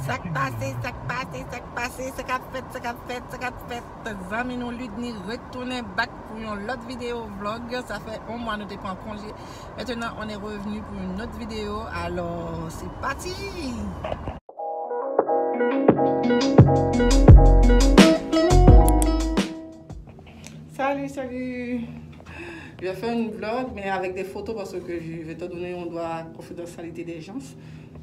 Ça passe, ça fait. Amis nous Ludni retourner back pour une autre vidéo vlog. Ça fait un mois nous n'étions pas en congé. Maintenant on est revenu pour une autre vidéo. Alors c'est parti. Salut. Je vais faire une vlog mais avec des photos parce que je vais te donner on doit confidentialité des gens.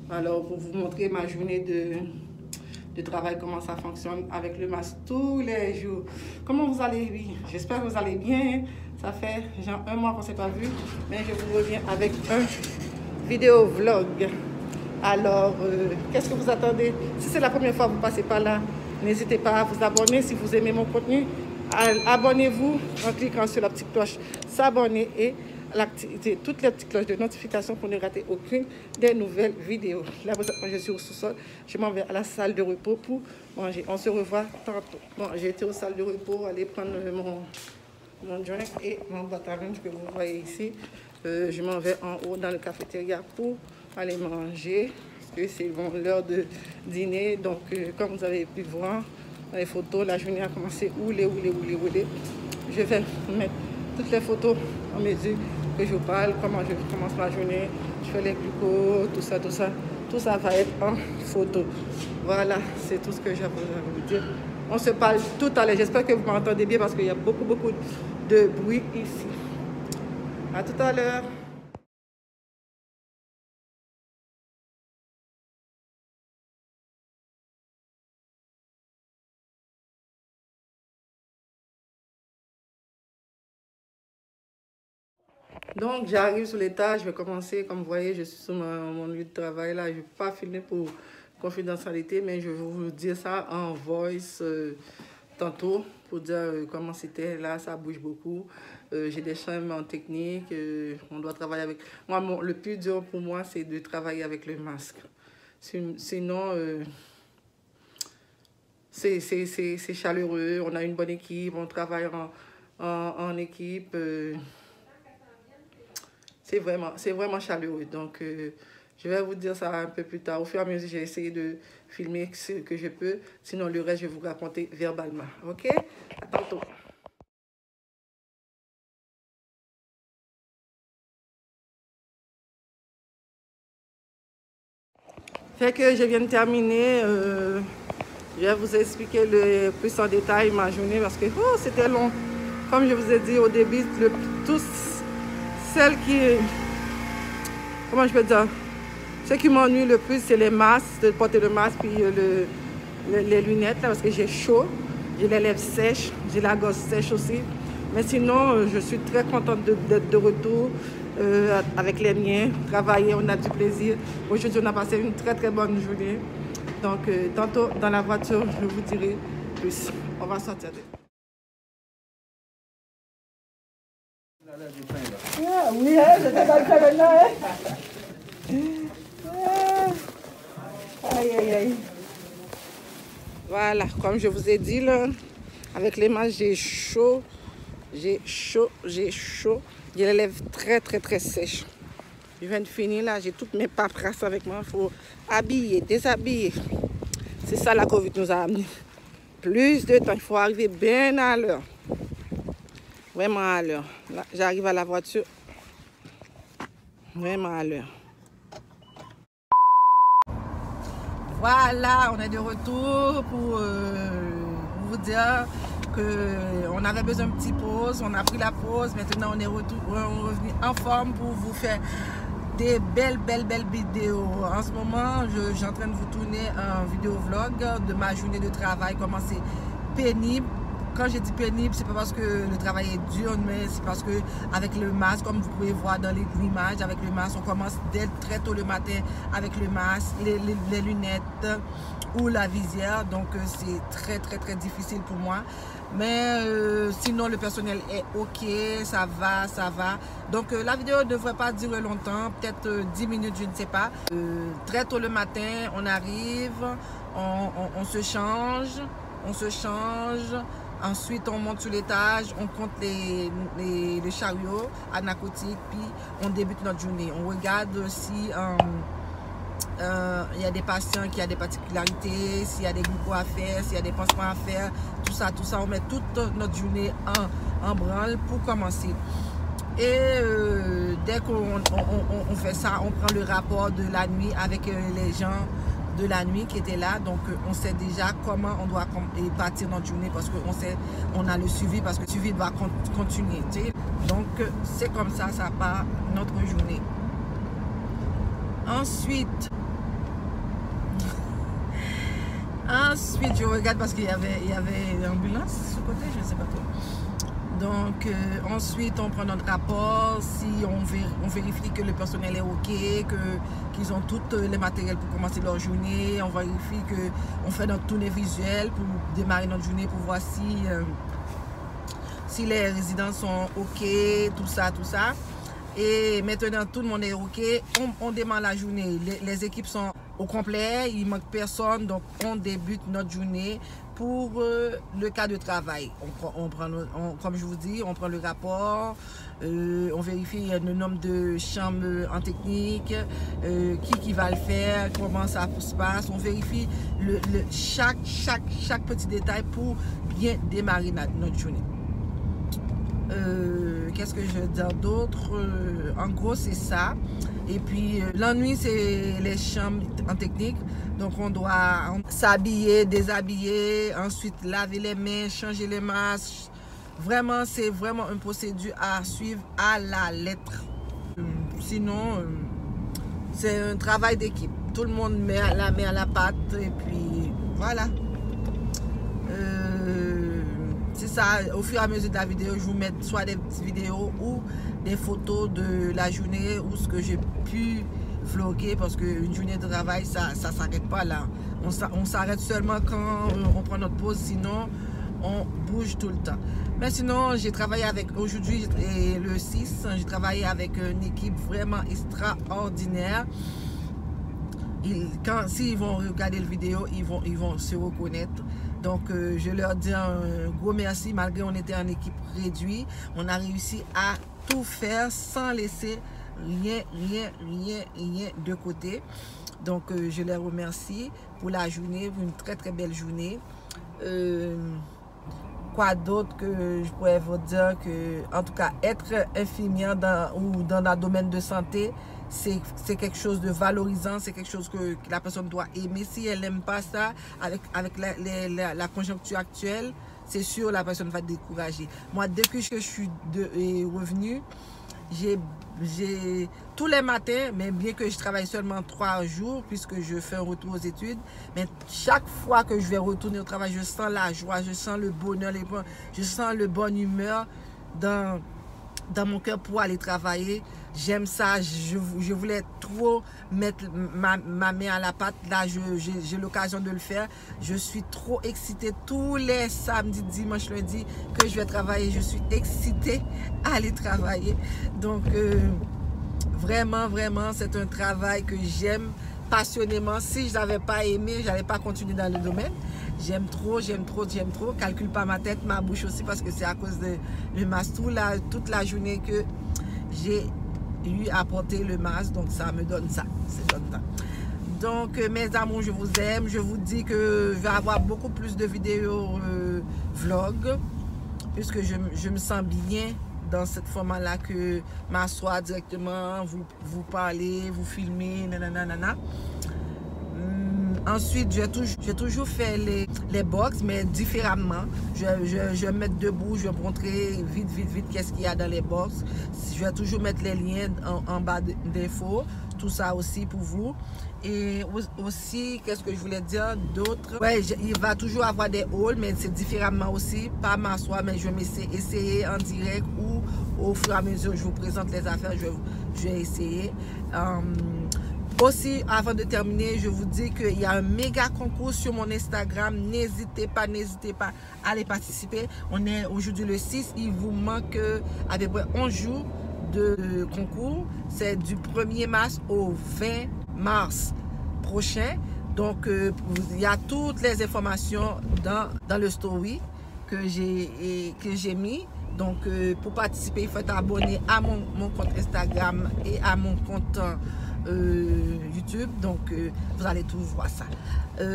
Alors pour vous montrer ma journée de travail, comment ça fonctionne avec le masque tous les jours. Comment vous allez? Oui, j'espère que vous allez bien. Ça fait genre un mois qu'on ne s'est pas vu, mais je vous reviens avec un vidéo vlog. Alors, qu'est-ce que vous attendez? Si c'est la première fois que vous passez par là, n'hésitez pas à vous abonner si vous aimez mon contenu. Abonnez-vous en cliquant sur la petite cloche s'abonner et l'activité toutes les petites cloches de notification pour ne rater aucune des nouvelles vidéos. Là, je suis au sous-sol. Je m'en vais à la salle de repos pour manger. On se revoit tantôt. Bon, j'ai été aux salles de repos, aller prendre mon drink et mon bataillon que vous voyez ici. Je m'en vais en haut dans le cafétéria pour aller manger. Parce que c'est l'heure de dîner. Donc, comme vous avez pu voir dans les photos, la journée a commencé rouler. Je vais mettre toutes les photos en mesure que je parle, comment je commence ma journée, je fais les glucos, tout ça va être en photo. Voilà, c'est tout ce que j'ai à vous dire. On se parle tout à l'heure. J'espère que vous m'entendez bien parce qu'il y a beaucoup de bruit ici. À tout à l'heure. Donc j'arrive sur l'étage, je vais commencer, comme vous voyez, je suis sur mon lieu de travail là, je ne vais pas filmer pour confidentialité, mais je vais vous dire ça en voice tantôt pour dire comment c'était. Là, ça bouge beaucoup, j'ai des chambres en technique, on doit travailler avec... Moi, le plus dur pour moi, c'est de travailler avec le masque. Sinon, c'est chaleureux, on a une bonne équipe, on travaille en équipe. C'est vraiment chaleureux. Donc, je vais vous dire ça un peu plus tard. Au fur et à mesure, j'ai essayé de filmer ce que je peux. Sinon, le reste, je vais vous raconter verbalement. OK? À tantôt. Fait que je viens de terminer. Je vais vous expliquer le plus en détail ma journée parce que c'était long. Comme je vous ai dit au début, celle qui... Comment je peux dire? Ce qui m'ennuie le plus, c'est les masques, de porter le masque puis les lunettes, là, parce que j'ai chaud, j'ai les lèvres sèches, j'ai la gorge sèche aussi. Mais sinon, je suis très contente d'être de retour avec les miens, travailler, on a du plaisir. Aujourd'hui, on a passé une très bonne journée. Donc, tantôt dans la voiture, je vous dirai plus. On va sortir de... Oui, j'étais dans le cas maintenant. Aïe. Voilà, comme je vous ai dit, là, avec les masques, j'ai chaud. J'ai les lèvres très sèches. Je viens de finir, là, j'ai toutes mes paperasses avec moi. Il faut habiller, déshabiller. C'est ça la Covid nous a amené. Plus de temps, il faut arriver bien à l'heure. Vraiment à l'heure. Là, j'arrive à la voiture. Vraiment à l'heure. Voilà, on est de retour pour vous dire qu'on avait besoin d'une petite pause. On a pris la pause. Maintenant, on est revenu en forme pour vous faire des belles vidéos. En ce moment, je suis en train de vous tourner un vidéo vlog de ma journée de travail. Comment c'est pénible. Quand je dis pénible, c'est pas parce que le travail est dur, mais c'est parce que avec le masque, comme vous pouvez voir dans l'image, avec le masque, on commence dès très tôt le matin avec le masque, les lunettes ou la visière. Donc c'est très difficile pour moi. Mais sinon le personnel est ok, ça va. Donc la vidéo ne devrait pas durer longtemps, peut-être 10 minutes, je ne sais pas. Très tôt le matin, on arrive, on se change. Ensuite, on monte sur l'étage, on compte les chariots à narcotiques, puis on débute notre journée. On regarde aussi Il y a des patients qui ont des particularités, s'il y a des glycos à faire, s'il y a des pansements à faire, tout ça, on met toute notre journée en branle pour commencer. Et dès qu'on fait ça, on prend le rapport de la nuit avec les gens de la nuit qui étaient là. Donc on sait déjà comment on doit partir notre journée parce qu'on sait, on a le suivi, parce que le suivi doit continuer. Tu sais? Donc c'est comme ça part notre journée. Ensuite, je regarde parce qu'il y avait une ambulance de ce côté, je ne sais pas trop. Donc, ensuite, on prend notre rapport. Si on vérifie que le personnel est OK, qu'ils ont tous les matériels pour commencer leur journée. On vérifie qu'on fait notre tournée visuelle pour démarrer notre journée, pour voir si les résidents sont OK, tout ça. Et maintenant, tout le monde est OK. On démarre la journée. Les équipes sont au complet, il ne manque personne. Donc, on débute notre journée pour le cas de travail. Comme je vous dis, on prend le rapport, on vérifie le nombre de chambres en technique, qui va le faire, comment ça se passe. On vérifie chaque petit détail pour bien démarrer notre journée. Qu'est-ce que je veux dire d'autre? En gros, c'est ça. Et puis, l'ennui, c'est les chambres en technique. Donc, on doit s'habiller, déshabiller, ensuite laver les mains, changer les masques. Vraiment, c'est vraiment une procédure à suivre à la lettre. Sinon, c'est un travail d'équipe. Tout le monde met la main à la pâte et puis voilà. C'est ça, au fur et à mesure de la vidéo, je vous mets soit des petites vidéos ou des photos de la journée ou ce que j'ai pu vlogger, parce qu'une journée de travail, ça ne s'arrête pas là. On s'arrête seulement quand on prend notre pause, sinon on bouge tout le temps. Mais sinon, j'ai travaillé avec, aujourd'hui, le 6, j'ai travaillé avec une équipe vraiment extraordinaire. S'ils vont regarder la vidéo, ils vont se reconnaître. Donc, je leur dis un gros merci. Malgré qu'on était en équipe réduite, on a réussi à tout faire sans laisser rien de côté. Donc, je les remercie pour la journée, pour une très belle journée. Quoi d'autre que je pourrais vous dire que, en tout cas, être infirmière ou dans le domaine de santé, c'est quelque chose de valorisant, c'est quelque chose que la personne doit aimer. Si elle n'aime pas ça, avec la conjoncture actuelle, c'est sûr la personne va décourager. Moi, dès que je suis revenue, j'ai tous les matins, mais bien que je travaille seulement 3 jours, puisque je fais un retour aux études, mais chaque fois que je vais retourner au travail, je sens la joie, je sens le bonheur, je sens le bonne humeur dans mon cœur pour aller travailler. J'aime ça, je voulais trop mettre ma main à la pâte. Là, j'ai l'occasion de le faire. Je suis trop excitée tous les samedis, dimanches, lundis que je vais travailler. Je suis excitée à aller travailler. Donc, vraiment, c'est un travail que j'aime passionnément. Si je n'avais pas aimé, je n'allais pas continuer dans le domaine. J'aime trop. Calcule pas ma tête, ma bouche aussi, parce que c'est à cause de le masque. Toute la journée que j'ai eu à porter le masque, donc ça me donne ça. Donc, mes amours, je vous aime. Je vous dis que je vais avoir beaucoup plus de vidéos vlog, puisque je me sens bien dans cette format-là, que m'asseoir directement, vous parler, vous filmer, nanana. Ensuite, j'ai toujours fait les box, mais différemment. Je vais me mettre debout, je vais montrer vite qu'est-ce qu'il y a dans les box. Je vais toujours mettre les liens en bas d'infos, tout ça aussi pour vous. Et aussi, qu'est-ce que je voulais dire d'autre? Ouais, il va toujours avoir des hauls, mais c'est différemment aussi. Pas m'asseoir, mais je vais essayer en direct ou au fur et à mesure je vous présente les affaires, je vais essayer. Aussi, avant de terminer, je vous dis qu'il y a un méga concours sur mon Instagram. N'hésitez pas à aller participer. On est aujourd'hui le 6. Il vous manque à peu près 11 jours de concours. C'est du 1er mars au 20 mars prochain. Donc, il y a toutes les informations dans le story que j'ai mis. Donc, pour participer, il faut être abonné à mon compte Instagram et à mon compte YouTube, donc vous allez tous voir ça.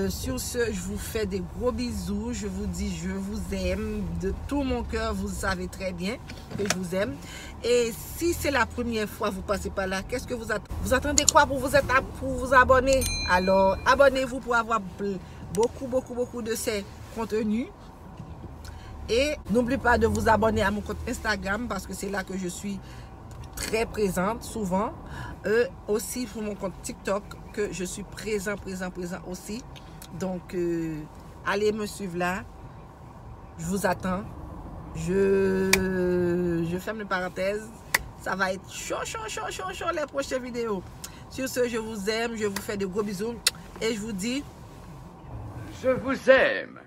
Sur ce, je vous fais des gros bisous, je vous dis je vous aime de tout mon cœur, vous savez très bien que je vous aime. Et si c'est la première fois que vous passez par là, qu'est-ce que vous attendez? Vous attendez quoi pour vous abonner? Alors abonnez-vous pour avoir beaucoup de ces contenus. Et n'oubliez pas de vous abonner à mon compte Instagram parce que c'est là que je suis très présente souvent. Aussi pour mon compte TikTok que je suis présent aussi. Donc allez me suivre là. Je vous attends. Je ferme les parenthèses. Ça va être chaud les prochaines vidéos. Sur ce, je vous aime. Je vous fais de gros bisous. Et je vous dis... Je vous aime.